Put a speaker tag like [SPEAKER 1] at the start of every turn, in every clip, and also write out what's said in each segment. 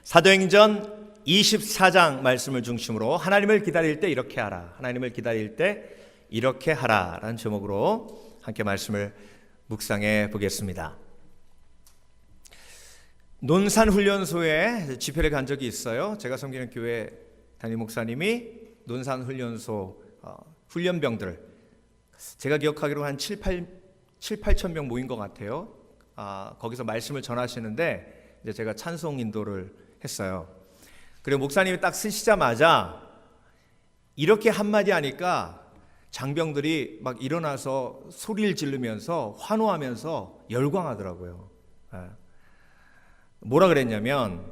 [SPEAKER 1] 사도행전 24장 말씀을 중심으로 하나님을 기다릴 때 이렇게 하라, 하나님을 기다릴 때 이렇게 하라 라는 제목으로 함께 말씀을 묵상해 보겠습니다. 논산훈련소에 집회를 간 적이 있어요. 제가 섬기는 교회 담임 목사님이 논산훈련소 훈련병들, 제가 기억하기로 한 7,8천 명 모인 것 같아요. 거기서 말씀을 전하시는데 이제 제가 찬송 인도를 했어요. 그리고 목사님이 딱 쓰시자마자 이렇게 한마디 하니까 장병들이 막 일어나서 소리를 지르면서 환호하면서 열광하더라고요. 뭐라 그랬냐면,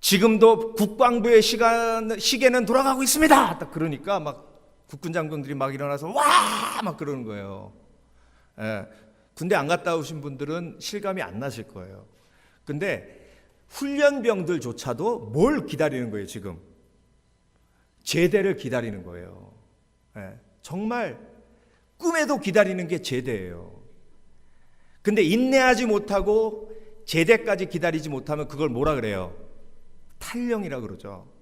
[SPEAKER 1] 지금도 국방부의 시계는 돌아가고 있습니다. 딱 그러니까 막 국군 장병들이 막 일어나서 와! 막 그러는 거예요. 군대 안 갔다 오신 분들은 실감이 안 나실 거예요. 근데 훈련병들조차도 뭘 기다리는 거예요, 지금? 제대를 기다리는 거예요. 정말 꿈에도 기다리는 게 제대예요. 근데 인내하지 못하고 제대까지 기다리지 못하면 그걸 뭐라 그래요? 탈령이라 그러죠.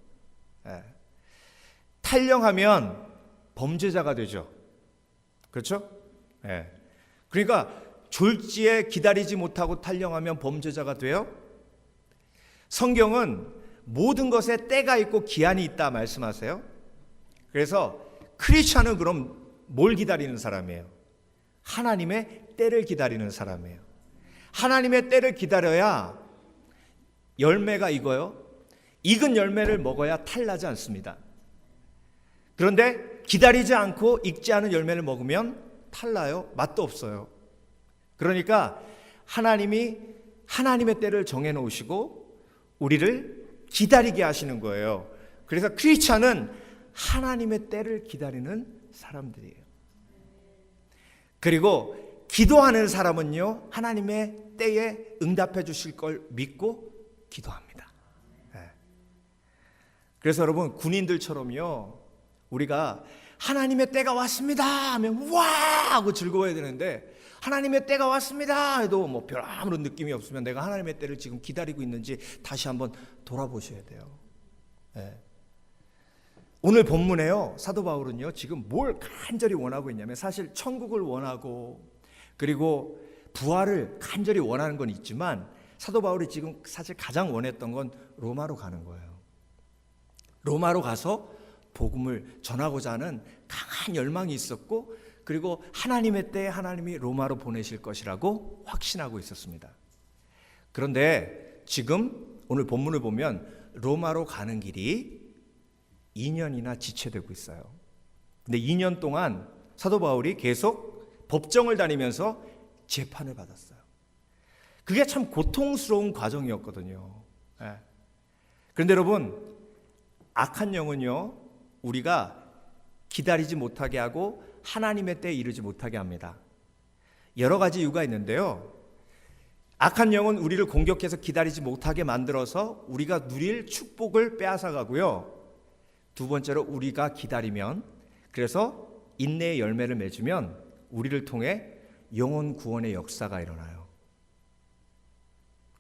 [SPEAKER 1] 탈령하면 범죄자가 되죠. 그렇죠? 그러니까 졸지에 기다리지 못하고 탈령하면 범죄자가 돼요. 성경은 모든 것에 때가 있고 기한이 있다 말씀하세요. 그래서 크리스찬은 그럼 뭘 기다리는 사람이에요? 하나님의 때를 기다리는 사람이에요. 하나님의 때를 기다려야 열매가 익어요. 익은 열매를 먹어야 탈나지 않습니다. 그런데 기다리지 않고 익지 않은 열매를 먹으면 탈나요. 맛도 없어요. 그러니까 하나님이 하나님의 때를 정해놓으시고 우리를 기다리게 하시는 거예요. 그래서 크리스찬은 하나님의 때를 기다리는 사람들이에요. 그리고 기도하는 사람은요, 하나님의 때에 응답해 주실 걸 믿고 기도합니다. 그래서 여러분, 군인들처럼요, 우리가 하나님의 때가 왔습니다 하면 와 하고 즐거워야 되는데, 하나님의 때가 왔습니다 해도 뭐 별 아무런 느낌이 없으면 내가 하나님의 때를 지금 기다리고 있는지 다시 한번 돌아보셔야 돼요. 오늘 본문에요, 사도 바울은요 지금 뭘 간절히 원하고 있냐면, 사실 천국을 원하고 그리고 부활을 간절히 원하는 건 있지만, 사도 바울이 지금 사실 가장 원했던 건 로마로 가는 거예요. 로마로 가서 복음을 전하고자 하는 강한 열망이 있었고, 그리고 하나님의 때에 하나님이 로마로 보내실 것이라고 확신하고 있었습니다. 그런데 지금 오늘 본문을 보면 로마로 가는 길이 2년이나 지체되고 있어요. 근데 2년 동안 사도 바울이 계속 법정을 다니면서 재판을 받았어요. 그게 참 고통스러운 과정이었거든요. 그런데 여러분, 악한 영은요, 우리가 기다리지 못하게 하고 하나님의 때에 이르지 못하게 합니다. 여러 가지 이유가 있는데요, 악한 영은 우리를 공격해서 기다리지 못하게 만들어서 우리가 누릴 축복을 빼앗아가고요, 두 번째로 우리가 기다리면, 그래서 인내의 열매를 맺으면 우리를 통해 영혼 구원의 역사가 일어나요.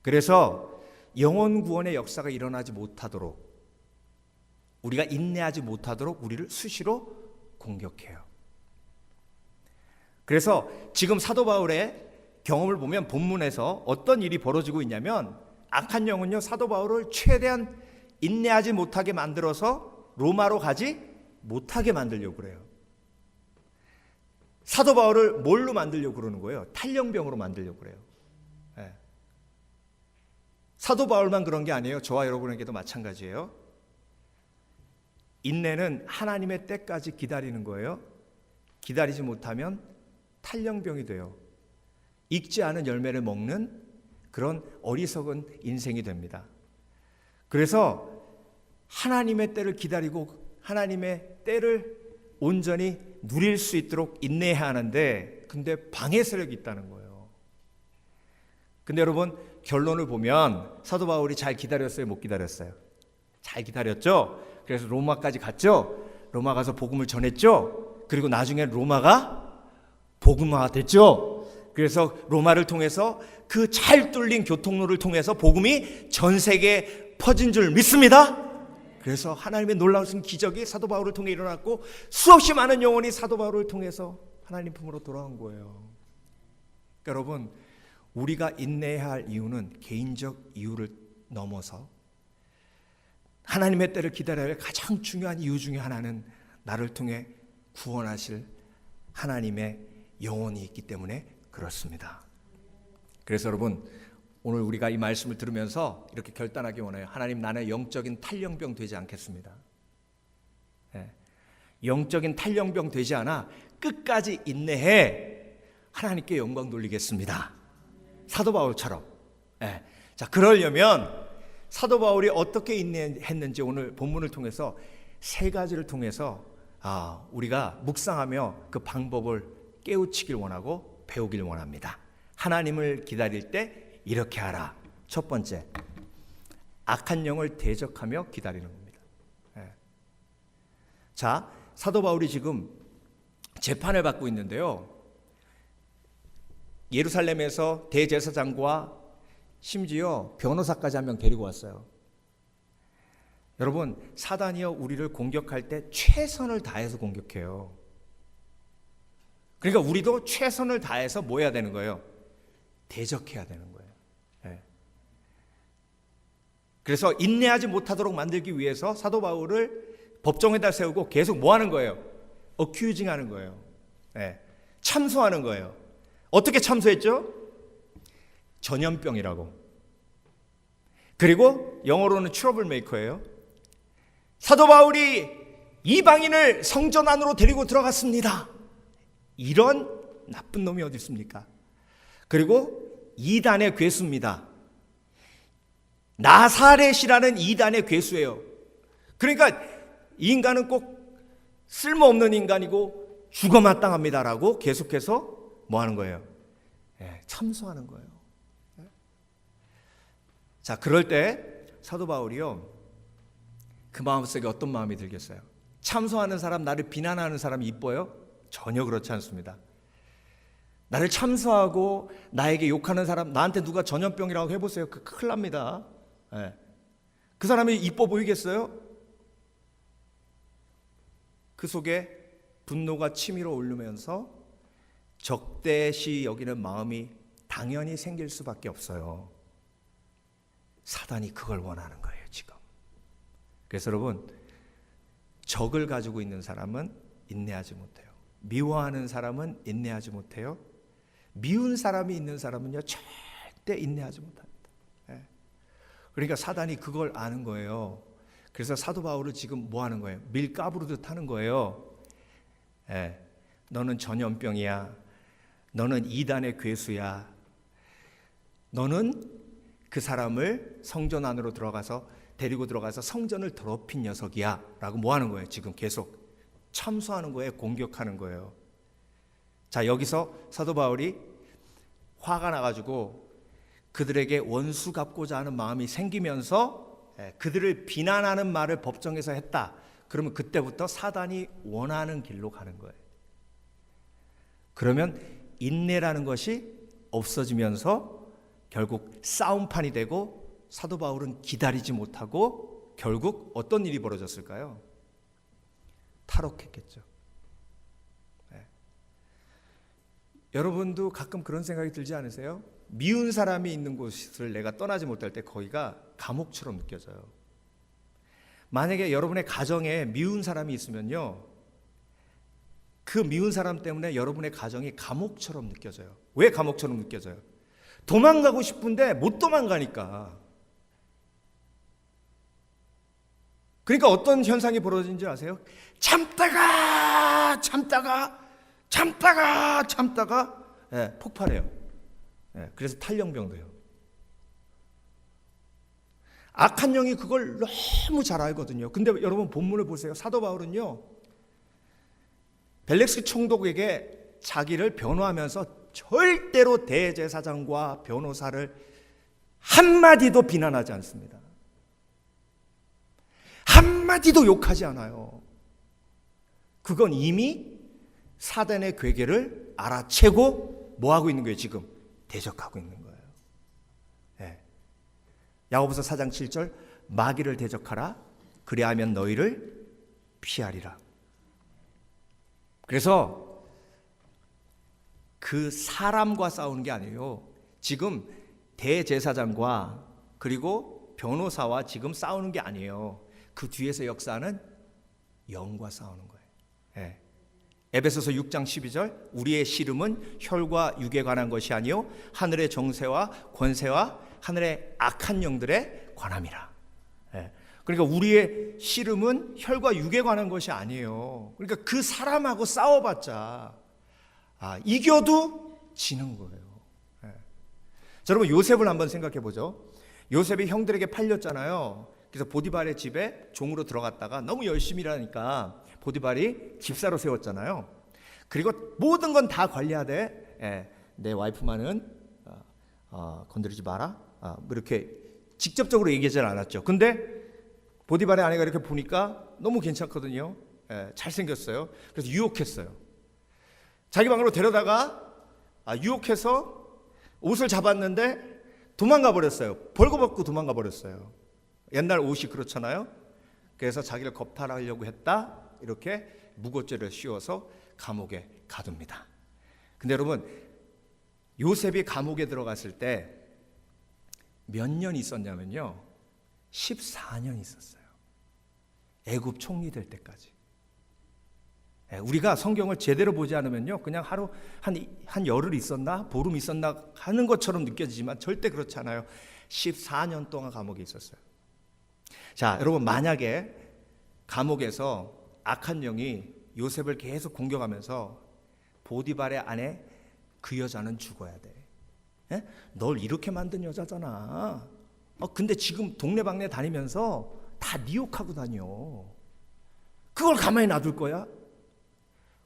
[SPEAKER 1] 그래서 영혼 구원의 역사가 일어나지 못하도록, 우리가 인내하지 못하도록 우리를 수시로 공격해요. 그래서 지금 사도 바울의 경험을 보면 본문에서 어떤 일이 벌어지고 있냐면, 악한 영은요, 사도 바울을 최대한 인내하지 못하게 만들어서 로마로 가지 못하게 만들려고 그래요. 사도 바울을 뭘로 만들려고 그러는 거예요? 탈령병으로 만들려고 그래요. 사도 바울만 그런 게 아니에요. 저와 여러분에게도 마찬가지예요. 인내는 하나님의 때까지 기다리는 거예요. 기다리지 못하면 탈령병이 돼요. 익지 않은 열매를 먹는 그런 어리석은 인생이 됩니다. 그래서 하나님의 때를 기다리고 하나님의 때를 온전히 누릴 수 있도록 인내해야 하는데, 근데 방해 세력이 있다는 거예요. 근데 여러분, 결론을 보면 사도 바울이 잘 기다렸어요, 못 기다렸어요? 잘 기다렸죠? 그래서 로마까지 갔죠? 로마 가서 복음을 전했죠? 그리고 나중에 로마가 복음화 됐죠? 그래서 로마를 통해서 그 잘 뚫린 교통로를 통해서 복음이 전 세계에 퍼진 줄 믿습니다. 그래서 하나님의 놀라우신 기적이 사도 바울을 통해 일어났고 수없이 많은 영혼이 사도 바울을 통해서 하나님 품으로 돌아온 거예요. 그러니까 여러분, 우리가 인내해야 할 이유는 개인적 이유를 넘어서 하나님의 때를 기다려야 할 가장 중요한 이유 중에 하나는 나를 통해 구원하실 하나님의 영혼이 있기 때문에 그렇습니다. 그래서 여러분, 오늘 우리가 이 말씀을 들으면서 이렇게 결단하기 원해요. 하나님, 나는 영적인 탈영병 되지 않겠습니다. 영적인 탈영병 되지 않아 끝까지 인내해 하나님께 영광 돌리겠습니다. 사도 바울처럼. 자, 그러려면 사도 바울이 어떻게 인내했는지 오늘 본문을 통해서 세 가지를 통해서 우리가 묵상하며 그 방법을 깨우치길 원하고 배우길 원합니다. 하나님을 기다릴 때 이렇게 하라. 첫 번째, 악한 영을 대적하며 기다리는 겁니다. 자, 사도 바울이 지금 재판을 받고 있는데요. 예루살렘에서 대제사장과 심지어 변호사까지 한 명 데리고 왔어요. 여러분, 사단이요, 우리를 공격할 때 최선을 다해서 공격해요. 그러니까 우리도 최선을 다해서 뭐 해야 되는 거예요? 대적해야 되는 거예요. 그래서 인내하지 못하도록 만들기 위해서 사도 바울을 법정에다 세우고 계속 뭐 하는 거예요? 어큐징 하는 거예요. 참소하는 거예요. 어떻게 참소했죠? 전염병이라고. 그리고 영어로는 트러블 메이커예요. 사도 바울이 이방인을 성전 안으로 데리고 들어갔습니다. 이런 나쁜 놈이 어디 있습니까? 그리고 이단의 괴수입니다. 나사렛이라는 이단의 괴수예요. 그러니까 이 인간은 꼭 쓸모없는 인간이고 죽어마땅합니다라고 계속해서 뭐 하는 거예요? 참소하는 거예요. 자, 그럴 때 사도 바울이요, 그 마음속에 어떤 마음이 들겠어요? 참소하는 사람, 나를 비난하는 사람이 이뻐요? 전혀 그렇지 않습니다. 나를 참소하고 나에게 욕하는 사람, 나한테 누가 전염병이라고 해보세요. 큰일 납니다. 그 사람이 이뻐 보이겠어요? 그 속에 분노가 치밀어 오르면서 적대시 여기는 마음이 당연히 생길 수밖에 없어요. 사단이 그걸 원하는 거예요, 지금. 그래서 여러분, 적을 가지고 있는 사람은 인내하지 못해요. 미워하는 사람은 인내하지 못해요. 미운 사람이 있는 사람은요, 절대 인내하지 못합니다. 그러니까 사단이 그걸 아는 거예요. 그래서 사도 바울을 지금 뭐 하는 거예요? 밀 까부르듯 하는 거예요. 너는 전염병이야. 너는 이단의 괴수야. 너는 그 사람을 성전 안으로 데리고 들어가서 성전을 더럽힌 녀석이야 라고 뭐 하는 거예요? 지금 계속 참소하는 거예요. 공격하는 거예요. 자, 여기서 사도 바울이 화가 나가지고 그들에게 원수 갚고자 하는 마음이 생기면서 그들을 비난하는 말을 법정에서 했다. 그러면 그때부터 사단이 원하는 길로 가는 거예요. 그러면 인내라는 것이 없어지면서 결국 싸움판이 되고 사도 바울은 기다리지 못하고 결국 어떤 일이 벌어졌을까요? 탈옥했겠죠. 여러분도 가끔 그런 생각이 들지 않으세요? 미운 사람이 있는 곳을 내가 떠나지 못할 때 거기가 감옥처럼 느껴져요. 만약에 여러분의 가정에 미운 사람이 있으면요, 그 미운 사람 때문에 여러분의 가정이 감옥처럼 느껴져요. 왜 감옥처럼 느껴져요? 도망가고 싶은데 못 도망가니까. 그러니까 어떤 현상이 벌어진지 아세요? 참다가 폭발해요. 그래서 탈영병돼요. 악한 영이 그걸 너무 잘 알거든요. 근데 여러분 본문을 보세요. 사도 바울은요, 벨릭스 총독에게 자기를 변호하면서 절대로 대제사장과 변호사를 한마디도 비난하지 않습니다. 한마디도 욕하지 않아요. 그건 이미 사단의 괴계를 알아채고 뭐 하고 있는 거예요? 지금 대적하고 있는 거예요. 예. 야고보서 4장 7절 마귀를 대적하라 그리하면 너희를 피하리라. 그래서 그 사람과 싸우는 게 아니에요. 지금 대제사장과 그리고 변호사와 지금 싸우는 게 아니에요. 그 뒤에서 역사하는 영과 싸우는 거예요. 예. 에베소서 6장 12절 우리의 씨름은 혈과 육에 관한 것이 아니요 하늘의 정세와 권세와 하늘의 악한 영들에 관함이라. 예. 그러니까 우리의 씨름은 혈과 육에 관한 것이 아니에요. 그러니까 그 사람하고 싸워봤자 이겨도 지는 거예요. 예. 자, 여러분 요셉을 한번 생각해 보죠. 요셉이 형들에게 팔렸잖아요. 그래서 보디발의 집에 종으로 들어갔다가 너무 열심히 일하니까 보디발이 집사로 세웠잖아요. 그리고 모든 건 다 관리하되 내 와이프만은 건드리지 마라. 뭐 이렇게 직접적으로 얘기하지 않았죠. 근데 보디발의 아내가 이렇게 보니까 너무 괜찮거든요. 잘생겼어요. 그래서 유혹했어요. 자기 방으로 데려다가 유혹해서 옷을 잡았는데 도망가 버렸어요. 벌거벗고 도망가 버렸어요. 옛날 옷이 그렇잖아요. 그래서 자기를 겁탈하려고 했다. 이렇게 무고죄를 씌워서 감옥에 가둡니다. 근데 여러분 요셉이 감옥에 들어갔을 때 몇 년 있었냐면요 14년 있었어요. 애굽 총리 될 때까지. 우리가 성경을 제대로 보지 않으면요 그냥 하루 한 열흘 있었나 보름 있었나 하는 것처럼 느껴지지만 절대 그렇지 않아요. 14년 동안 감옥에 있었어요. 자, 여러분 만약에 감옥에서 악한 영이 요셉을 계속 공격하면서 보디발의 아내 그 여자는 죽어야 돼. 에? 널 이렇게 만든 여자잖아. 근데 지금 동네방네 다니면서 다 네 욕하고 다녀. 그걸 가만히 놔둘 거야?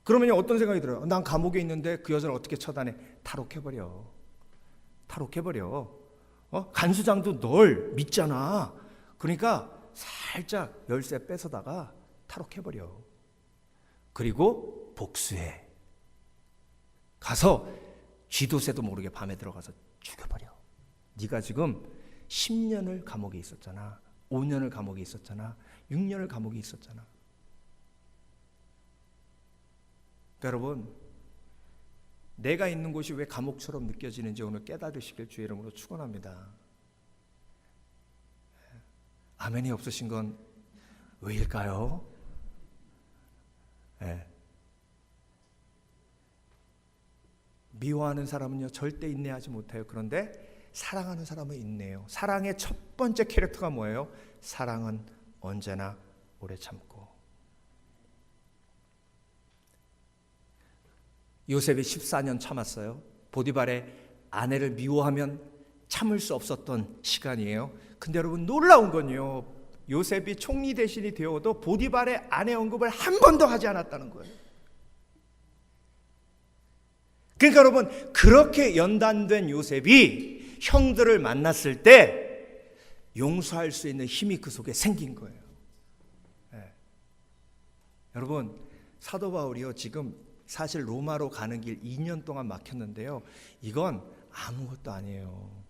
[SPEAKER 1] 그러면 어떤 생각이 들어요? 난 감옥에 있는데 그 여자를 어떻게 처단해? 탈옥해버려. 탈옥해버려. 간수장도 널 믿잖아. 그러니까 살짝 열쇠 뺏어다가 탈옥해버려. 그리고 복수해. 가서 쥐도 새도 모르게 밤에 들어가서 죽여버려. 네가 지금 10년을 감옥에 있었잖아. 5년을 감옥에 있었잖아. 6년을 감옥에 있었잖아. 그러니까 여러분 내가 있는 곳이 왜 감옥처럼 느껴지는지 오늘 깨달으시길 주의 이름으로 축원합니다. 아멘이 없으신 건 왜일까요? 네. 미워하는 사람은요 절대 인내하지 못해요. 그런데 사랑하는 사람은 인내해요. 사랑의 첫 번째 캐릭터가 뭐예요? 사랑은 언제나 오래 참고. 요셉이 14년 참았어요. 보디발의 아내를 미워하면 참을 수 없었던 시간이에요. 근데 여러분 놀라운 건요 요셉이 총리 대신이 되어도 보디발의 아내 언급을 한 번도 하지 않았다는 거예요. 그러니까 여러분 그렇게 연단된 요셉이 형들을 만났을 때 용서할 수 있는 힘이 그 속에 생긴 거예요. 네. 여러분 사도 바울이요 지금 사실 로마로 가는 길 2년 동안 막혔는데요 이건 아무것도 아니에요.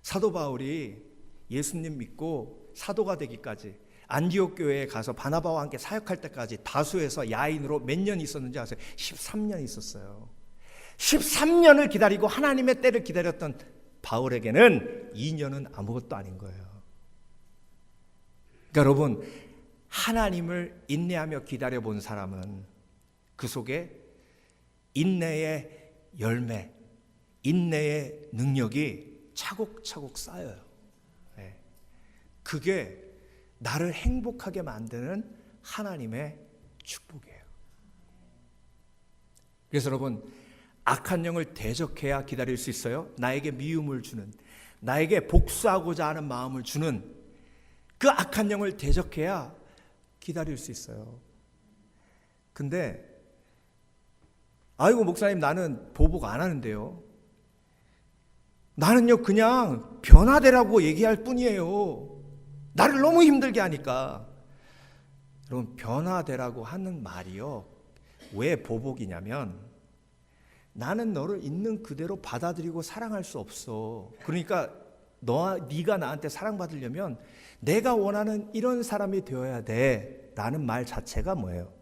[SPEAKER 1] 사도 바울이 예수님 믿고 사도가 되기까지 안디옥 교회에 가서 바나바와 함께 사역할 때까지 다수에서 야인으로 몇 년 있었는지 아세요? 13년 있었어요. 13년을 기다리고 하나님의 때를 기다렸던 바울에게는 2년은 아무것도 아닌 거예요. 그러니까 여러분 하나님을 인내하며 기다려본 사람은 그 속에 인내의 열매, 인내의 능력이 차곡차곡 쌓여요. 네. 그게 나를 행복하게 만드는 하나님의 축복이에요. 그래서 여러분 악한 영을 대적해야 기다릴 수 있어요. 나에게 미움을 주는, 나에게 복수하고자 하는 마음을 주는 그 악한 영을 대적해야 기다릴 수 있어요. 근데 아이고 목사님 나는 보복 안 하는데요. 나는요 그냥 변화되라고 얘기할 뿐이에요. 나를 너무 힘들게 하니까. 여러분 변화되라고 하는 말이요 왜 보복이냐면 나는 너를 있는 그대로 받아들이고 사랑할 수 없어. 그러니까 네가 나한테 사랑받으려면 내가 원하는 이런 사람이 되어야 돼 라는 말 자체가 뭐예요?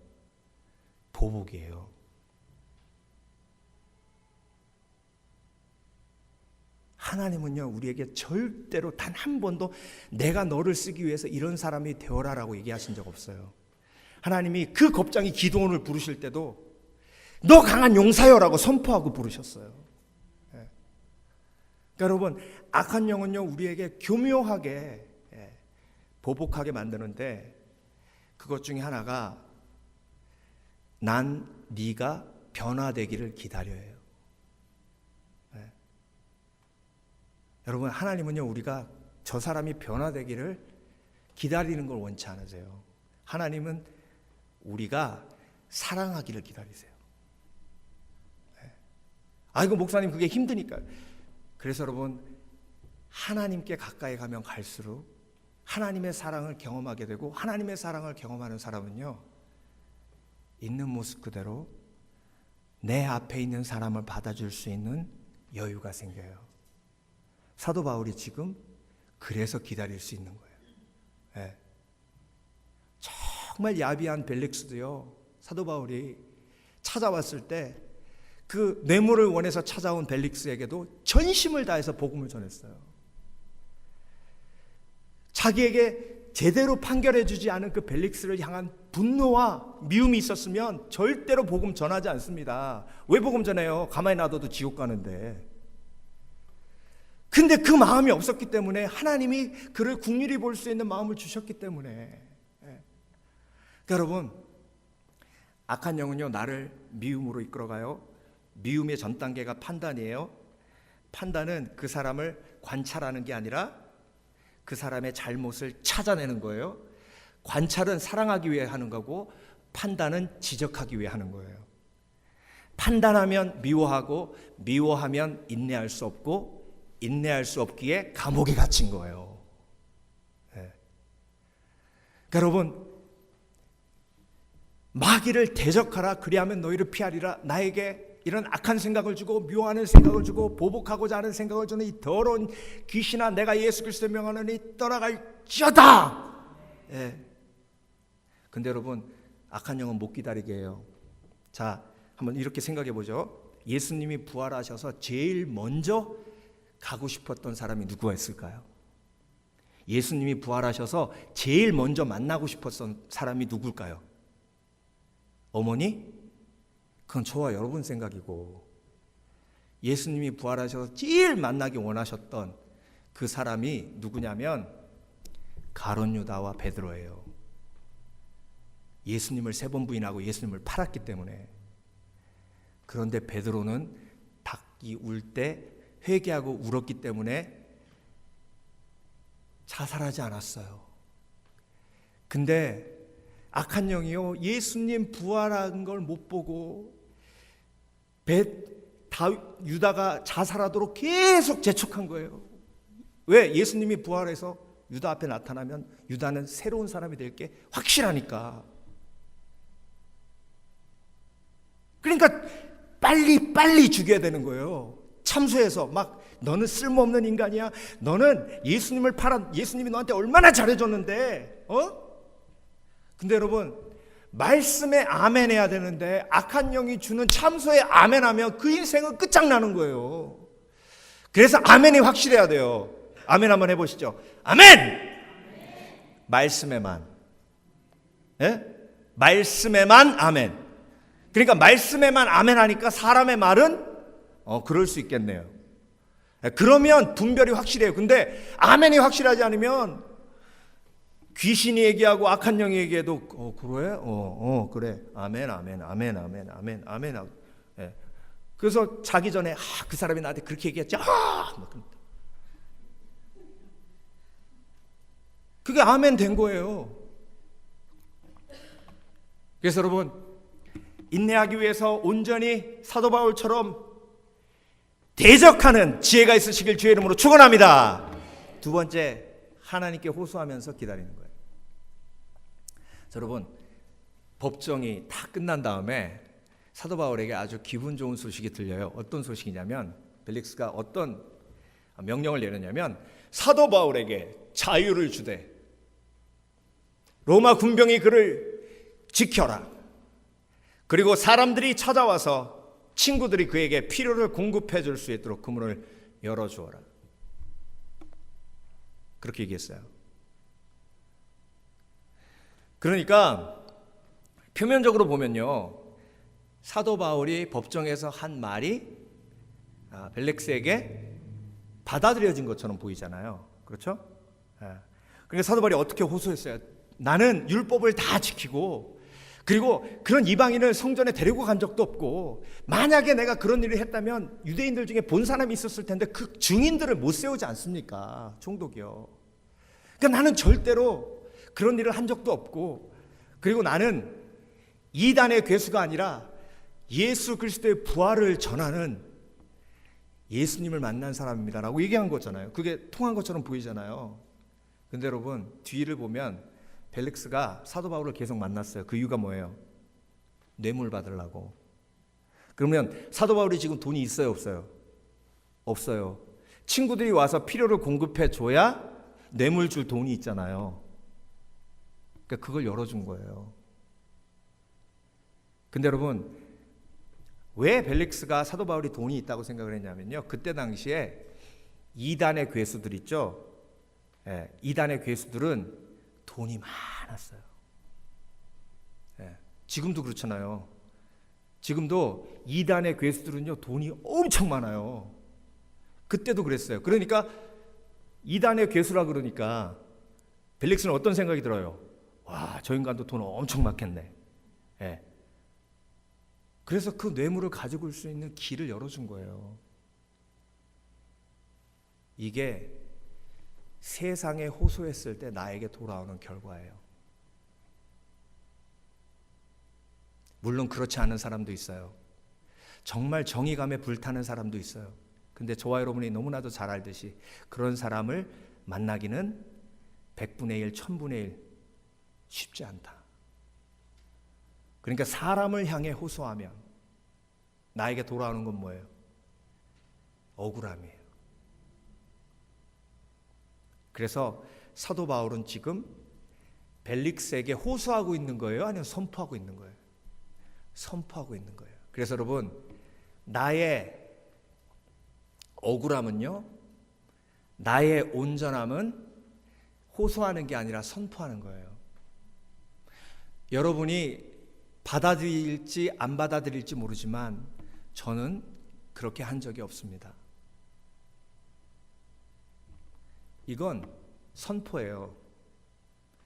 [SPEAKER 1] 보복이에요. 하나님은요, 우리에게 절대로 단 한 번도 내가 너를 쓰기 위해서 이런 사람이 되어라라고 얘기하신 적 없어요. 하나님이 그 겁장이 기드온을 부르실 때도 너 강한 용사여라고 선포하고 부르셨어요. 그러니까 여러분, 악한 영은요, 우리에게 교묘하게 보복하게 만드는데 그것 중에 하나가 난 네가 변화되기를 기다려요. 여러분, 하나님은요, 우리가 저 사람이 변화되기를 기다리는 걸 원치 않으세요. 하나님은 우리가 사랑하기를 기다리세요. 아이고 목사님 그게 힘드니까요. 그래서 여러분, 하나님께 가까이 가면 갈수록 하나님의 사랑을 경험하게 되고, 하나님의 사랑을 경험하는 사람은요, 있는 모습 그대로 내 앞에 있는 사람을 받아줄 수 있는 여유가 생겨요. 사도 바울이 지금 그래서 기다릴 수 있는 거예요. 네. 정말 야비한 벨릭스도요, 사도 바울이 찾아왔을 때 그 뇌물을 원해서 찾아온 벨릭스에게도 전심을 다해서 복음을 전했어요. 자기에게 제대로 판결해 주지 않은 그 벨릭스를 향한 분노와 미움이 있었으면 절대로 복음 전하지 않습니다. 왜 복음 전해요? 가만히 놔둬도 지옥 가는데. 근데 그 마음이 없었기 때문에 하나님이 그를 긍휼히 볼 수 있는 마음을 주셨기 때문에. 그러니까 여러분, 악한 영은요, 나를 미움으로 이끌어가요. 미움의 전 단계가 판단이에요. 판단은 그 사람을 관찰하는 게 아니라 그 사람의 잘못을 찾아내는 거예요. 관찰은 사랑하기 위해 하는 거고, 판단은 지적하기 위해 하는 거예요. 판단하면 미워하고, 미워하면 인내할 수 없고, 인내할 수 없기에 감옥에 갇힌 거예요. 네. 그러니까 여러분, 마귀를 대적하라, 그리하면 너희를 피하리라. 나에게 이런 악한 생각을 주고, 미워하는 생각을 주고, 보복하고자 하는 생각을 주는 이 더러운 귀신아, 내가 예수 그리스도의 명하노니 떠나갈지어다. 예. 근데 여러분, 악한 영은 못 기다리게 해요. 자, 한번 이렇게 생각해 보죠. 예수님이 부활하셔서 제일 먼저 가고 싶었던 사람이 누구가 있을까요? 예수님이 부활하셔서 제일 먼저 만나고 싶었던 사람이 누굴까요? 어머니? 그건 저와 여러분 생각이고, 예수님이 부활하셔서 제일 만나기 원하셨던 그 사람이 누구냐면 가룟 유다와 베드로예요. 예수님을 3번 부인하고 예수님을 팔았기 때문에. 그런데 베드로는 닭이 울 때 회개하고 울었기 때문에 자살하지 않았어요. 근데 악한 영이요, 예수님 부활한 걸 못 보고 유다가 자살하도록 계속 재촉한 거예요. 왜? 예수님이 부활해서 유다 앞에 나타나면 유다는 새로운 사람이 될 게 확실하니까. 그러니까 빨리 죽여야 되는 거예요. 참수해서 막, 너는 쓸모없는 인간이야. 너는 예수님을 예수님이 너한테 얼마나 잘해줬는데, 근데 여러분, 말씀에 아멘 해야 되는데 악한 영이 주는 참소에 아멘 하면 그 인생은 끝장나는 거예요. 그래서 아멘이 확실해야 돼요. 아멘 한번 해보시죠. 아멘! 말씀에만. 예? 말씀에만 아멘. 그러니까 말씀에만 아멘 하니까 사람의 말은 그럴 수 있겠네요. 그러면 분별이 확실해요. 근데 아멘이 확실하지 않으면 귀신이 얘기하고 악한 영이 얘기해도 그래? 그래. 아멘, 아멘, 아멘, 아멘, 아멘, 아멘 하고. 예. 그래서 자기 전에 그 사람이 나한테 그렇게 얘기했지. 그게 아멘 된 거예요. 그래서 여러분, 인내하기 위해서 온전히 사도 바울처럼 대적하는 지혜가 있으시길 주의 이름으로 축원합니다. 두 번째, 하나님께 호소하면서 기다리는 거예요. 여러분, 법정이 다 끝난 다음에 사도 바울에게 아주 기분 좋은 소식이 들려요. 어떤 소식이냐면 벨릭스가 어떤 명령을 내렸냐면 사도 바울에게 자유를 주되 로마 군병이 그를 지켜라. 그리고 사람들이 찾아와서 친구들이 그에게 필요를 공급해 줄 수 있도록 그 문을 열어주어라. 그렇게 얘기했어요. 그러니까 표면적으로 보면요, 사도 바울이 법정에서 한 말이 벨릭스에게 받아들여진 것처럼 보이잖아요. 그렇죠? 그러니까 사도 바울이 어떻게 호소했어요? 나는 율법을 다 지키고 그리고 그런 이방인을 성전에 데리고 간 적도 없고 만약에 내가 그런 일을 했다면 유대인들 중에 본 사람이 있었을 텐데 그 증인들을 못 세우지 않습니까? 총독이요. 그러니까 나는 절대로 그런 일을 한 적도 없고 그리고 나는 이단의 괴수가 아니라 예수 그리스도의 부활을 전하는 예수님을 만난 사람입니다 라고 얘기한 거잖아요. 그게 통한 것처럼 보이잖아요. 근데 여러분 뒤를 보면 벨릭스가 사도 바울을 계속 만났어요. 그 이유가 뭐예요? 뇌물 받으려고. 그러면 사도 바울이 지금 돈이 있어요, 없어요? 없어요. 친구들이 와서 필요를 공급해 줘야 뇌물 줄 돈이 있잖아요. 그러니까 그걸 열어준 거예요. 근데 여러분 왜 벨릭스가 사도 바울이 돈이 있다고 생각을 했냐면요, 그때 당시에 이단의 괴수들 있죠. 이단의 괴수들은 돈이 많았어요. 지금도 그렇잖아요. 지금도 이단의 괴수들은요 돈이 엄청 많아요. 그때도 그랬어요. 그러니까 이단의 괴수라 그러니까 벨릭스는 어떤 생각이 들어요? 와, 저 인간도 돈 엄청 많겠네. 그래서 그 뇌물을 가지고 올 수 있는 길을 열어준 거예요. 이게 세상에 호소했을 때 나에게 돌아오는 결과예요. 물론 그렇지 않은 사람도 있어요. 정말 정의감에 불타는 사람도 있어요. 근데 저와 여러분이 너무나도 잘 알듯이 그런 사람을 만나기는 100분의 1, 1000분의 1 쉽지 않다. 그러니까 사람을 향해 호소하면 나에게 돌아오는 건 뭐예요? 억울함이에요. 그래서 사도 바울은 지금 벨릭스에게 호소하고 있는 거예요? 아니면 선포하고 있는 거예요? 선포하고 있는 거예요. 그래서 여러분 나의 억울함은요, 나의 온전함은 호소하는 게 아니라 선포하는 거예요. 여러분이 받아들일지 안 받아들일지 모르지만 저는 그렇게 한 적이 없습니다. 이건 선포예요.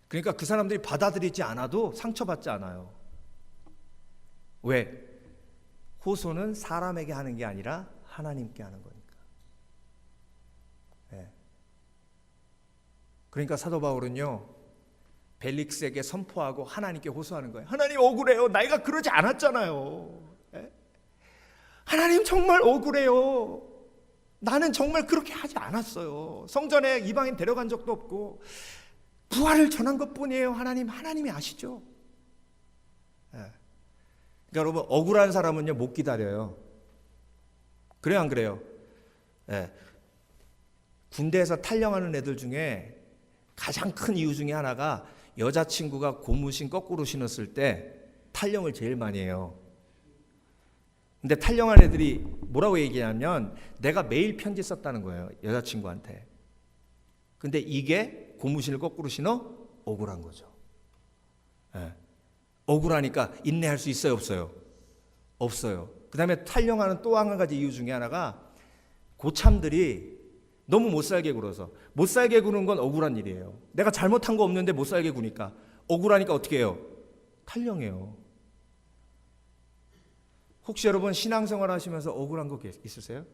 [SPEAKER 1] 그러니까 그 사람들이 받아들이지 않아도 상처받지 않아요. 왜? 호소는 사람에게 하는 게 아니라 하나님께 하는 거니까. 그러니까 사도 바울은요, 벨릭스에게 선포하고 하나님께 호소하는 거예요. 하나님 억울해요. 내가 그러지 않았잖아요. 하나님 정말 억울해요. 나는 정말 그렇게 하지 않았어요. 성전에 이방인 데려간 적도 없고 부활을 전한 것뿐이에요. 하나님이 아시죠? 그러니까 여러분 억울한 사람은요 못 기다려요. 그래요, 안 그래요? 군대에서 탈영하는 애들 중에 가장 큰 이유 중에 하나가 여자친구가 고무신 거꾸로 신었을 때 탈영을 제일 많이 해요. 근데 탈영한 애들이 뭐라고 얘기하냐면 내가 매일 편지 썼다는 거예요, 여자친구한테. 근데 이게 고무신을 거꾸로 신어? 억울한 거죠. 억울하니까 인내할 수 있어요, 없어요? 없어요. 그 다음에 탈영하는 또 한 가지 이유 중에 하나가 고참들이 너무 못살게 굴어서. 못살게 구는 건 억울한 일이에요. 내가 잘못한 거 없는데 못살게 구니까 억울하니까 어떻게 해요? 탈영해요. 혹시 여러분 신앙생활 하시면서 억울한 거 있으세요?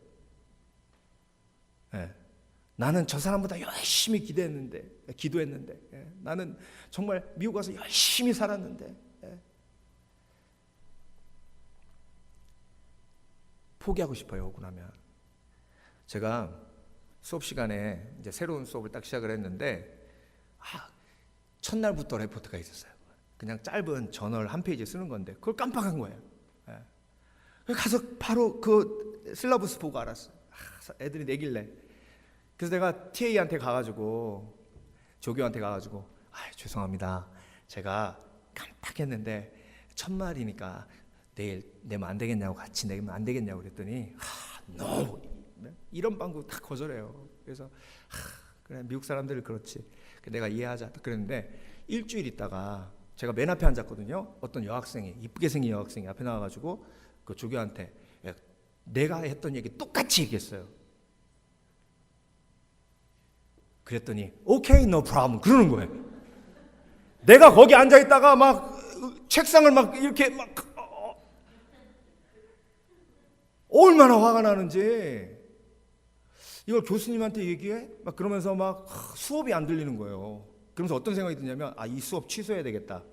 [SPEAKER 1] 나는 저 사람보다 열심히 기도했는데 나는 정말 미국 가서 열심히 살았는데 포기하고 싶어요, 억울하면. 제가 수업 시간에 이제 새로운 수업을 딱 시작을 했는데 첫날부터 레포트가 있었어요. 그냥 짧은 저널 한 페이지 쓰는 건데 그걸 깜빡한 거예요. 가서 바로 그 슬라브스 보고 알았어요. 애들이 내길래. 그래서 내가 TA한테 가가지고, 조교한테 가가지고, 죄송합니다. 제가 깜빡했는데 1000마리니까 내일 내면 안 되겠냐고, 같이 내면 안 되겠냐고 그랬더니 no, 이런 방구 다 거절해요. 그래서 그래, 미국 사람들은 그렇지, 내가 이해하자 그랬는데, 일주일 있다가 제가 맨 앞에 앉았거든요. 어떤 여학생이, 이쁘게 생긴 여학생이 앞에 나와가지고 그 조교한테 내가 했던 얘기 똑같이 얘기했어요. 그랬더니 오케이, no problem 그러는 거예요. 내가 거기 앉아있다가 막 책상을 막 이렇게 막 얼마나 화가 나는지, 이걸 교수님한테 얘기해? 막 그러면서 막 수업이 안 들리는 거예요. 그러면서 어떤 생각이 드냐면, 이 수업 취소해야 되겠다.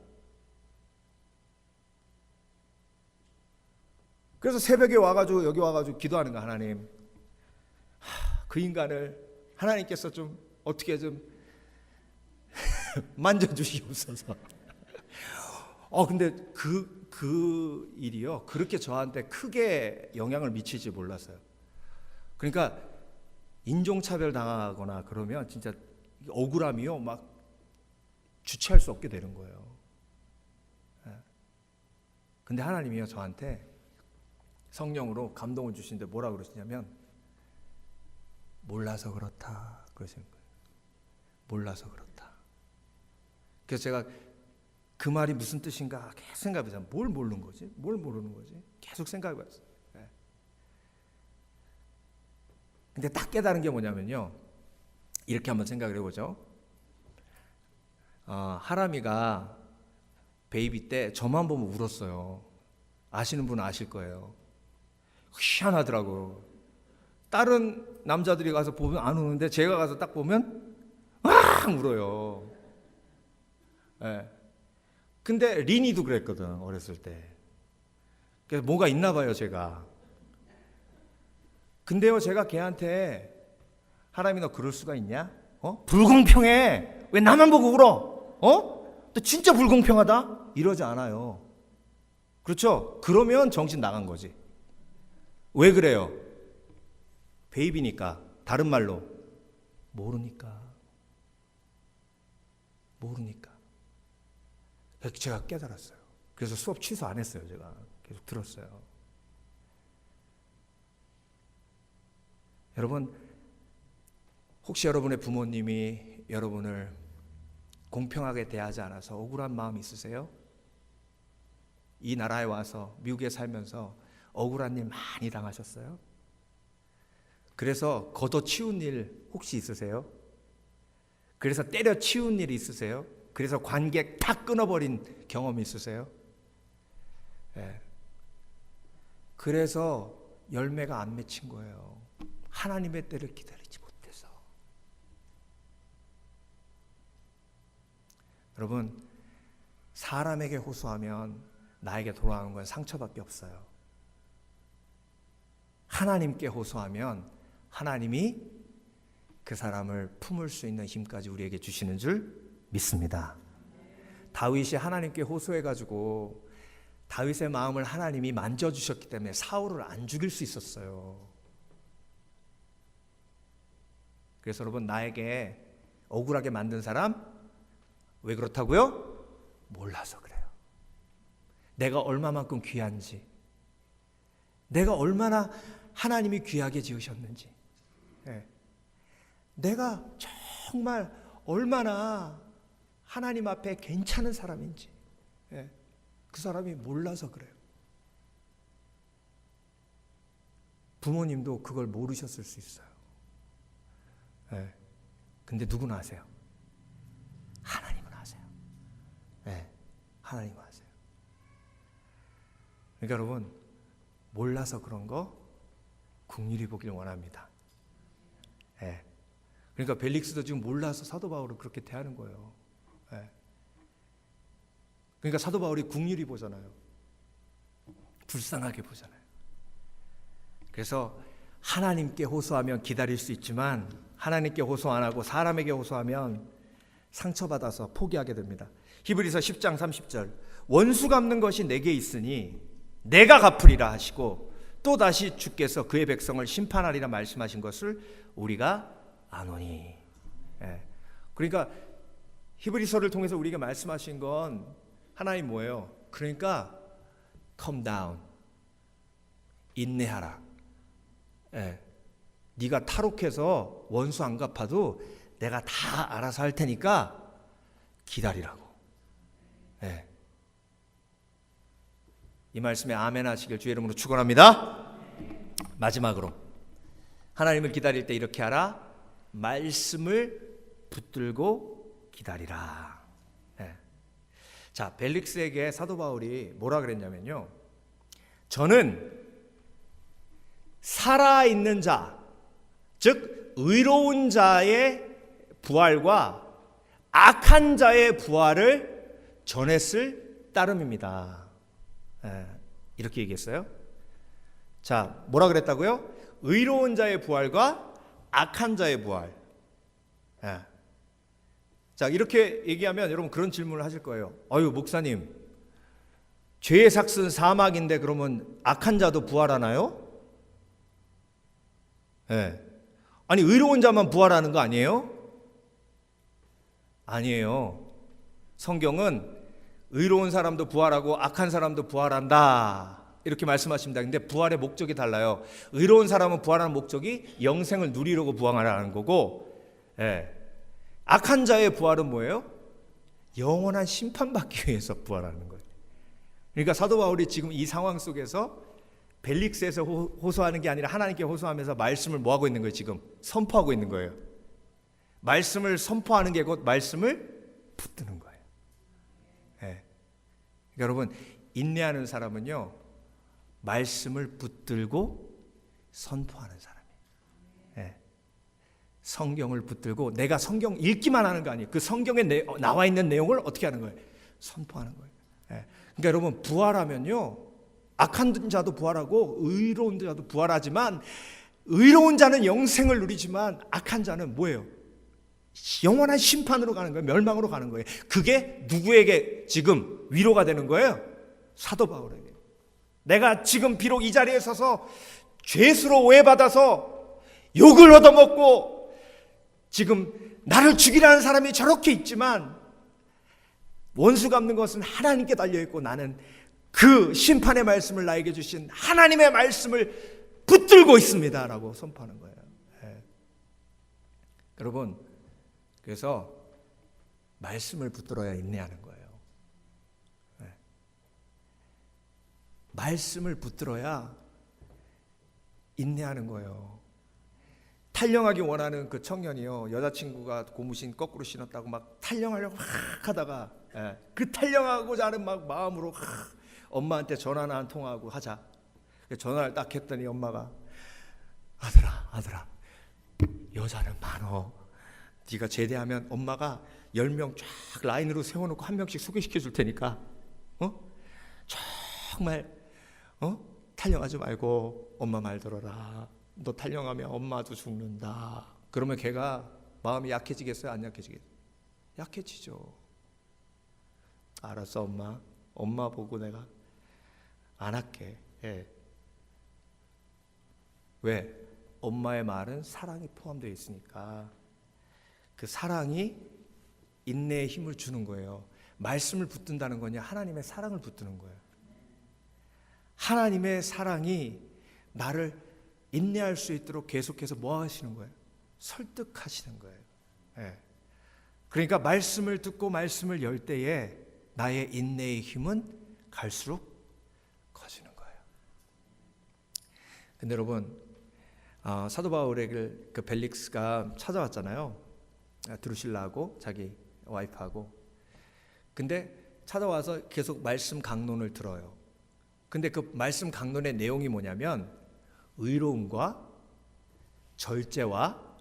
[SPEAKER 1] 그래서 새벽에 와가지고 여기 와가지고 기도하는 거, 하나님, 그 인간을 하나님께서 좀 어떻게 좀 만져주시옵소서. 근데 그 일이요, 그렇게 저한테 크게 영향을 미칠지 몰랐어요. 그러니까 인종차별 당하거나 그러면 진짜 억울함이요, 막 주체할 수 없게 되는 거예요. 근데 하나님이요, 저한테 성령으로 감동을 주시는데 뭐라 그러시냐면, 몰라서 그렇다 그러시는 거예요. 몰라서 그렇다. 그래서 제가 그 말이 무슨 뜻인가 계속 생각해봤어요. 뭘 모르는 거지? 뭘 모르는 거지? 계속 생각해봤어요. 근데 딱 깨달은 게 뭐냐면요, 이렇게 한번 생각을 해보죠. 하람이가 베이비 때 저만 보면 울었어요. 아시는 분은 아실 거예요. 희한하더라고요. 다른 남자들이 가서 보면 안 우는데 제가 가서 딱 보면 막 울어요. 근데 리니도 그랬거든, 어렸을 때. 그래서 뭐가 있나 봐요, 제가. 근데요, 제가 걔한테, 하람이 너 그럴 수가 있냐? 불공평해. 왜 나만 보고 울어? 너 진짜 불공평하다? 이러지 않아요. 그렇죠? 그러면 정신 나간 거지. 왜 그래요? 베이비니까. 다른 말로 모르니까. 제가 깨달았어요. 그래서 수업 취소 안 했어요. 제가 계속 들었어요. 여러분, 혹시 여러분의 부모님이 여러분을 공평하게 대하지 않아서 억울한 마음 있으세요? 이 나라에 와서 미국에 살면서 억울한 일 많이 당하셨어요? 그래서 걷어치운 일 혹시 있으세요? 그래서 때려치운 일 있으세요? 그래서 관계 탁 끊어버린 경험이 있으세요? 그래서 열매가 안 맺힌 거예요. 하나님의 때를 기다리지 못해서. 여러분, 사람에게 호소하면 나에게 돌아오는 건 상처밖에 없어요. 하나님께 호소하면 하나님이 그 사람을 품을 수 있는 힘까지 우리에게 주시는 줄 믿습니다. 다윗이 하나님께 호소해가지고 다윗의 마음을 하나님이 만져주셨기 때문에 사울을 안 죽일 수 있었어요. 그래서 여러분, 나에게 억울하게 만든 사람 왜 그렇다고요? 몰라서 그래요. 내가 얼마만큼 귀한지, 내가 얼마나 하나님이 귀하게 지으셨는지, 내가 정말 얼마나 하나님 앞에 괜찮은 사람인지, 그 사람이 몰라서 그래요. 부모님도 그걸 모르셨을 수 있어요. 근데 누구는 아세요? 하나님은 아세요. 하나님은 아세요. 그러니까 여러분, 몰라서 그런 거 긍휼히 보길 원합니다. 그러니까 벨릭스도 지금 몰라서 사도 바울을 그렇게 대하는 거예요. 그러니까 사도 바울이 긍휼히 보잖아요. 불쌍하게 보잖아요. 그래서 하나님께 호소하면 기다릴 수 있지만 하나님께 호소 안 하고 사람에게 호소하면 상처받아서 포기하게 됩니다. 히브리서 10장 30절, 원수 갚는 것이 내게 있으니 내가 갚으리라 하시고 또 다시 주께서 그의 백성을 심판하리라 말씀하신 것을 우리가 아노니. 그러니까 히브리서를 통해서 우리에게 말씀하신 건 하나님 뭐예요? 그러니까 come down, 인내하라. 네가 탈옥해서 원수 안 갚아도 내가 다 알아서 할 테니까 기다리라고. 이 말씀에 아멘 하시길 주의 이름으로 축원합니다. 마지막으로 하나님을 기다릴 때 이렇게 하라. 말씀을 붙들고 기다리라. 자, 벨릭스에게 사도 바울이 뭐라 그랬냐면요, 저는 살아있는 자, 즉 의로운 자의 부활과 악한 자의 부활을 전했을 따름입니다. 이렇게 얘기했어요. 자, 뭐라 그랬다고요? 의로운 자의 부활과 악한 자의 부활. 자, 이렇게 얘기하면 여러분 그런 질문을 하실 거예요. 아유, 목사님, 죄의 삭은 사막인데 그러면 악한 자도 부활하나요? 아니, 의로운 자만 부활하는 거 아니에요? 아니에요. 성경은 의로운 사람도 부활하고 악한 사람도 부활한다, 이렇게 말씀하십니다. 근데 부활의 목적이 달라요. 의로운 사람은 부활하는 목적이 영생을 누리려고 부활하는 거고, 악한 자의 부활은 뭐예요? 영원한 심판받기 위해서 부활하는 거예요. 그러니까 사도 바울이 지금 이 상황 속에서 벨릭스에서 호소하는 게 아니라 하나님께 호소하면서 말씀을 뭐하고 있는 거예요? 지금 선포하고 있는 거예요. 말씀을 선포하는 게 곧 말씀을 붙드는 거예요. 여러분, 인내하는 사람은요, 말씀을 붙들고 선포하는 사람이에요. 성경을 붙들고 내가 성경 읽기만 하는 거 아니에요. 그 성경에 나와 있는 내용을 어떻게 하는 거예요? 선포하는 거예요. 그러니까 여러분, 부활하면요, 악한 자도 부활하고 의로운 자도 부활하지만, 의로운 자는 영생을 누리지만 악한 자는 뭐예요? 영원한 심판으로 가는 거예요. 멸망으로 가는 거예요. 그게 누구에게 지금 위로가 되는 거예요? 사도 바울에게. 내가 지금 비록 이 자리에 서서 죄수로 오해받아서 욕을 얻어먹고 지금 나를 죽이라는 사람이 저렇게 있지만, 원수 갚는 것은 하나님께 달려있고 나는 그 심판의 말씀을 나에게 주신 하나님의 말씀을 붙들고 있습니다 라고 선포하는 거예요. 여러분, 그래서 말씀을 붙들어야 인내하는 거예요. 말씀을 붙들어야 인내하는 거예요. 탈영하기 원하는 그 청년이요, 여자친구가 고무신 거꾸로 신었다고 막 탈영하려고 막 하다가, 그 탈영하고자 하는 막 마음으로 엄마한테 전화나 한 통화하고 하자. 전화를 딱 했더니 엄마가, 아들아, 여자는 많어. 네가 제대하면 엄마가 10명 쫙 라인으로 세워놓고 한 명씩 소개시켜 줄 테니까 정말 탈영하지 말고 엄마 말 들어라. 너 탈영하면 엄마도 죽는다. 그러면 걔가 마음이 약해지겠어요? 안 약해지겠어요? 약해지죠. 알았어, 엄마 보고 내가 안 할게. 왜? 엄마의 말은 사랑이 포함되어 있으니까. 그 사랑이 인내의 힘을 주는 거예요. 말씀을 붙든다는 거냐? 하나님의 사랑을 붙드는 거예요. 하나님의 사랑이 나를 인내할 수 있도록 계속해서 뭐 하시는 거예요? 설득하시는 거예요. 그러니까 말씀을 듣고 말씀을 열 때에 나의 인내의 힘은 갈수록 커지는 거예요. 근데 여러분, 사도 바울에게 그 벨릭스가 찾아왔잖아요. 드루실라하고 자기 와이프하고. 근데 찾아와서 계속 말씀 강론을 들어요. 근데 그 말씀 강론의 내용이 뭐냐면 의로움과 절제와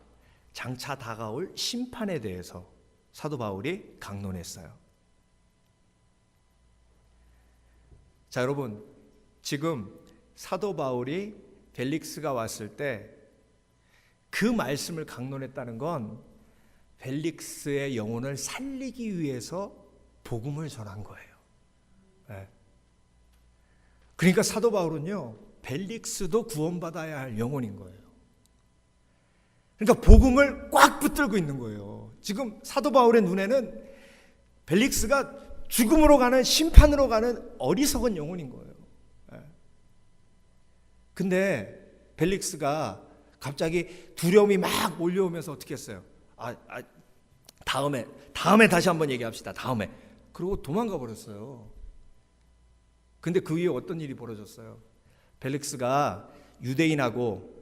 [SPEAKER 1] 장차 다가올 심판에 대해서 사도 바울이 강론했어요. 자, 여러분, 지금 사도 바울이 벨릭스가 왔을 때 그 말씀을 강론했다는 건 벨릭스의 영혼을 살리기 위해서 복음을 전한 거예요. 그러니까 사도 바울은요, 벨릭스도 구원받아야 할 영혼인 거예요. 그러니까 복음을 꽉 붙들고 있는 거예요. 지금 사도 바울의 눈에는 벨릭스가 죽음으로 가는, 심판으로 가는 어리석은 영혼인 거예요. 근데 벨릭스가 갑자기 두려움이 막 몰려오면서 어떻게 했어요? 다음에 다시 한번 얘기합시다. 다음에. 그리고 도망가 버렸어요. 근데 그 위에 어떤 일이 벌어졌어요? 벨릭스가 유대인하고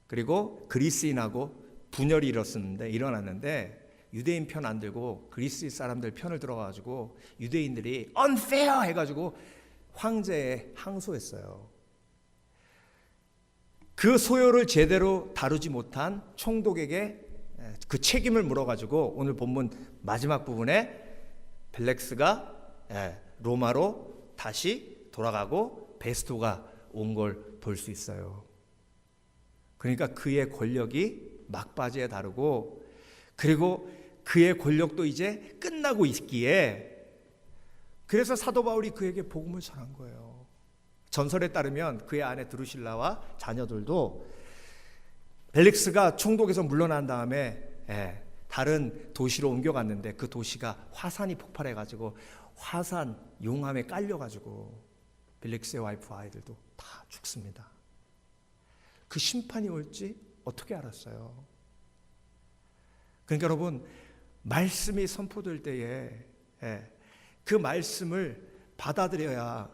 [SPEAKER 1] 그리고 그리스인하고 분열이 일어났는데 유대인 편 안 들고 그리스 사람들 편을 들어가지고 유대인들이 unfair 해가지고 황제에 항소했어요. 그 소요를 제대로 다루지 못한 총독에게 그 책임을 물어가지고 오늘 본문 마지막 부분에 벨릭스가 로마로 다시 돌아가고 베스토가 온 걸 볼 수 있어요. 그러니까 그의 권력이 막바지에 다르고, 그리고 그의 권력도 이제 끝나고 있기에, 그래서 사도 바울이 그에게 복음을 전한 거예요. 전설에 따르면 그의 아내 드루실라와 자녀들도 벨릭스가 총독에서 물러난 다음에 다른 도시로 옮겨갔는데 그 도시가 화산이 폭발해가지고 화산 용암에 깔려가지고 벨릭스의 와이프 아이들도 다 죽습니다. 그 심판이 올지 어떻게 알았어요? 그러니까 여러분, 말씀이 선포될 때에 그 말씀을 받아들여야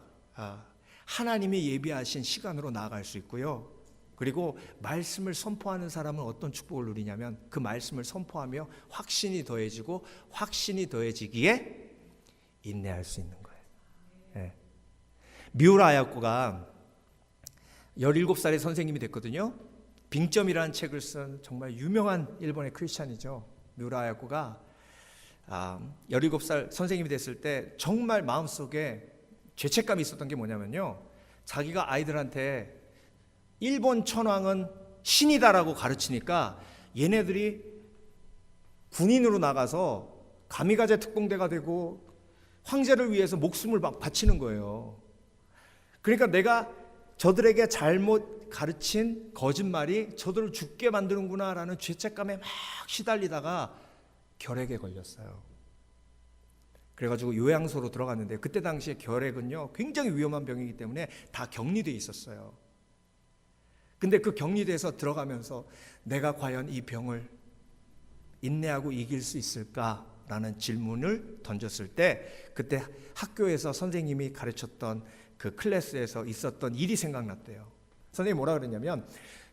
[SPEAKER 1] 하나님이 예비하신 시간으로 나아갈 수 있고요. 그리고 말씀을 선포하는 사람은 어떤 축복을 누리냐면 그 말씀을 선포하며 확신이 더해지고 확신이 더해지기에 인내할 수 있는 거예요. 미우라 아야코가 17살의 선생님이 됐거든요. 빙점이라는 책을 쓴 정말 유명한 일본의 크리스찬이죠. 미우라 아야코가 17살 선생님이 됐을 때 정말 마음속에 죄책감이 있었던 게 뭐냐면요, 자기가 아이들한테 일본 천황은 신이다라고 가르치니까 얘네들이 군인으로 나가서 가미가제 특공대가 되고 황제를 위해서 목숨을 막 바치는 거예요. 그러니까 내가 저들에게 잘못 가르친 거짓말이 저들을 죽게 만드는구나라는 죄책감에 막 시달리다가 결핵에 걸렸어요. 그래가지고 요양소로 들어갔는데 그때 당시에 결핵은요 굉장히 위험한 병이기 때문에 다 격리돼 있었어요. 근데 그 격리돼서 들어가면서 내가 과연 이 병을 인내하고 이길 수 있을까라는 질문을 던졌을 때 그때 학교에서 선생님이 가르쳤던 그 클래스에서 있었던 일이 생각났대요. 선생님이 뭐라 그랬냐면,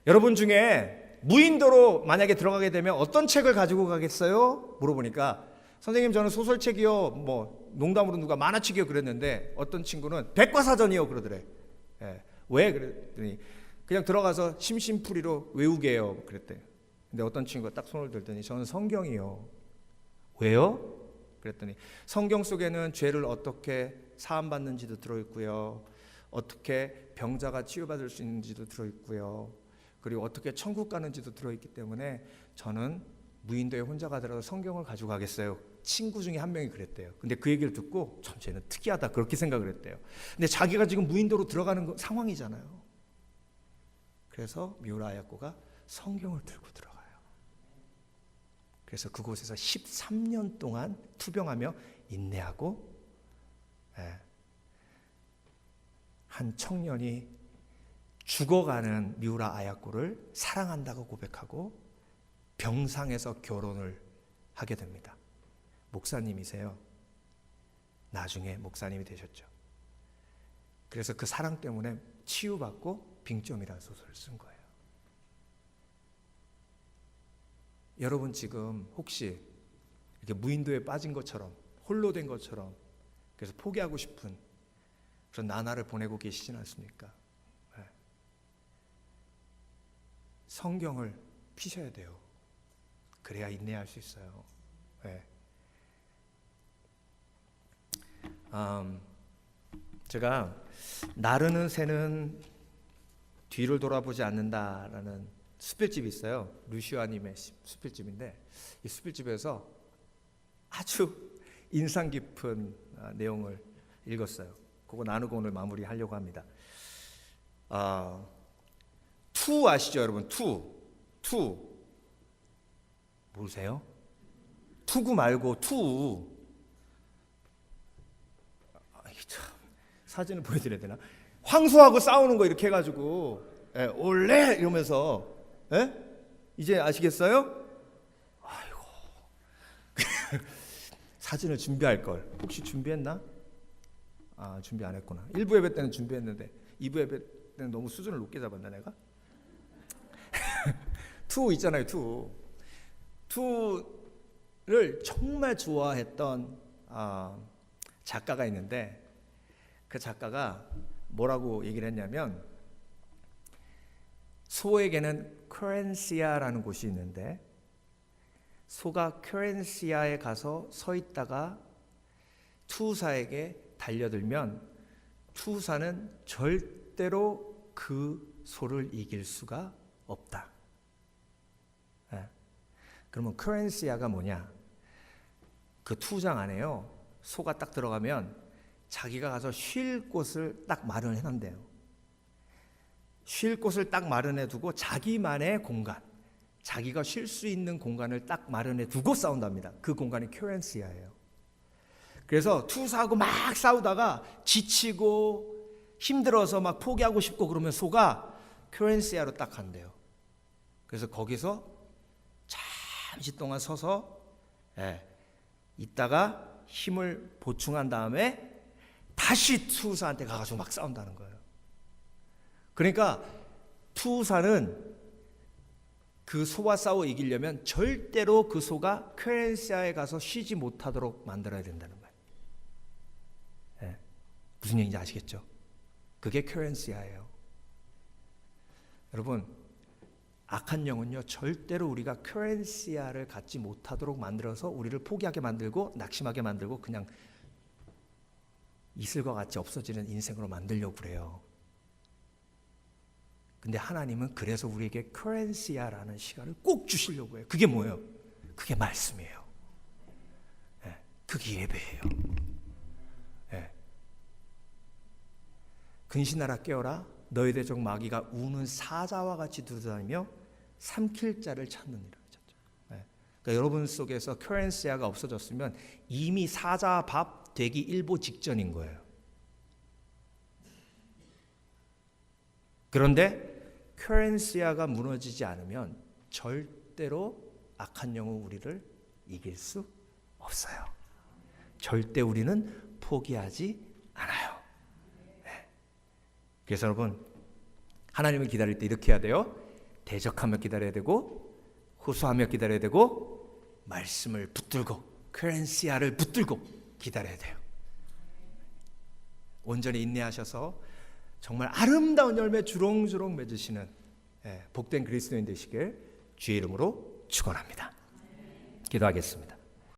[SPEAKER 1] 여러분 중에 무인도로 만약에 들어가게 되면 어떤 책을 가지고 가겠어요? 물어보니까 선생님 저는 소설책이요, 뭐 농담으로 누가 만화책이요 그랬는데 어떤 친구는 백과사전이요 그러더래. 왜 그랬더니 그냥 들어가서 심심풀이로 외우게요 그랬대. 근데 어떤 친구가 딱 손을 들더니 저는 성경이요. 왜요? 그랬더니 성경 속에는 죄를 어떻게 사함받는지도 들어있고요, 어떻게 병자가 치유받을 수 있는지도 들어있고요, 그리고 어떻게 천국 가는지도 들어있기 때문에 저는 무인도에 혼자 가더라도 성경을 가지고 가겠어요. 친구 중에 한 명이 그랬대요. 근데 그 얘기를 듣고 참 쟤는 특이하다 그렇게 생각을 했대요. 근데 자기가 지금 무인도로 들어가는 상황이잖아요. 그래서 미우라 아야코가 성경을 들고 들어가요. 그래서 그곳에서 13년 동안 투병하며 인내하고, 한 청년이 죽어가는 미우라 아야코를 사랑한다고 고백하고 병상에서 결혼을 하게 됩니다. 목사님이세요. 나중에 목사님이 되셨죠. 그래서 그 사랑 때문에 치유받고 빙점이라는 소설을 쓴 거예요. 여러분 지금 혹시 이렇게 무인도에 빠진 것처럼, 홀로 된 것처럼, 그래서 포기하고 싶은 그런 나날을 보내고 계시진 않습니까? 성경을 피셔야 돼요. 그래야 인내할 수 있어요. 제가 나르는 새는 뒤를 돌아보지 않는다라는 수필집이 있어요. 루시아님의 수필집인데 이 수필집에서 아주 인상 깊은 내용을 읽었어요. 그거 나누고 오늘 마무리하려고 합니다. 투 아시죠, 여러분? 투 모르세요? 투구 말고 투. 참, 사진을 보여드려야 되나? 황소하고 싸우는 거 이렇게 해가지고 올레 이러면서 이제 아시겠어요? 아이고 사진을 준비할 걸. 혹시 준비했나? 준비 안 했구나. 1부 예배 때는 준비했는데 2부 예배 때는 너무 수준을 높게 잡았나 내가? 투 있잖아요. 투를 정말 좋아했던 작가가 있는데 그 작가가 뭐라고 얘기를 했냐면 소에게는 퀘렌시아라는 곳이 있는데 소가 퀘렌시아에 가서 서 있다가 투사에게 달려들면 투사는 절대로 그 소를 이길 수가 없다. 그러면 퀘렌시아가 뭐냐? 그 투장 안에요. 소가 딱 들어가면 자기가 가서 쉴 곳을 딱 마련해 놓는데요. 쉴 곳을 딱 마련해 두고 자기만의 공간, 자기가 쉴 수 있는 공간을 딱 마련해 두고 싸운답니다. 그 공간이 퀘렌시아예요. 그래서 투사하고 막 싸우다가 지치고 힘들어서 막 포기하고 싶고 그러면 소가 퀘렌시아로 딱 간대요. 그래서 거기서 잠시 동안 서서 있다가 힘을 보충한 다음에 다시 투사한테 가가지고 막 싸운다는 거예요. 그러니까 투사는 그 소와 싸워 이기려면 절대로 그 소가 퀘렌시아에 가서 쉬지 못하도록 만들어야 된다는 거예요. 무슨 얘기인지 아시겠죠? 그게 퀘렌시아예요. 여러분, 악한 영은요 절대로 우리가 퀘렌시아를 갖지 못하도록 만들어서 우리를 포기하게 만들고 낙심하게 만들고 그냥 이슬과 같이 없어지는 인생으로 만들려고 그래요. 근데 하나님은 그래서 우리에게 퀘렌시아라는 시간을 꼭 주시려고 해요. 그게 뭐예요? 그게 말씀이에요. 그게 예배예요. 근신하라 깨어라 너희 대적 마귀가 우는 사자와 같이 두드다니며 삼킬 자를 찾느니라. 그러니까 여러분 속에서 퀘렌시아가 없어졌으면 이미 사자 밥 되기 일보 직전인 거예요. 그런데 퀘렌시아가 무너지지 않으면 절대로 악한 영은 우리를 이길 수 없어요. 절대 우리는 포기하지 않아요. 그래서 여러분, 하나님을 기다릴 때 이렇게 해야 돼요. 대적하며 기다려야 되고 호소하며 기다려야 되고 말씀을 붙들고 퀘렌시아를 붙들고 기다려야 돼요. 온전히 인내하셔서 정말 아름다운 열매 주렁주렁 맺으시는 복된 그리스도인 되시길 주의 이름으로 축원합니다. 기도하겠습니다.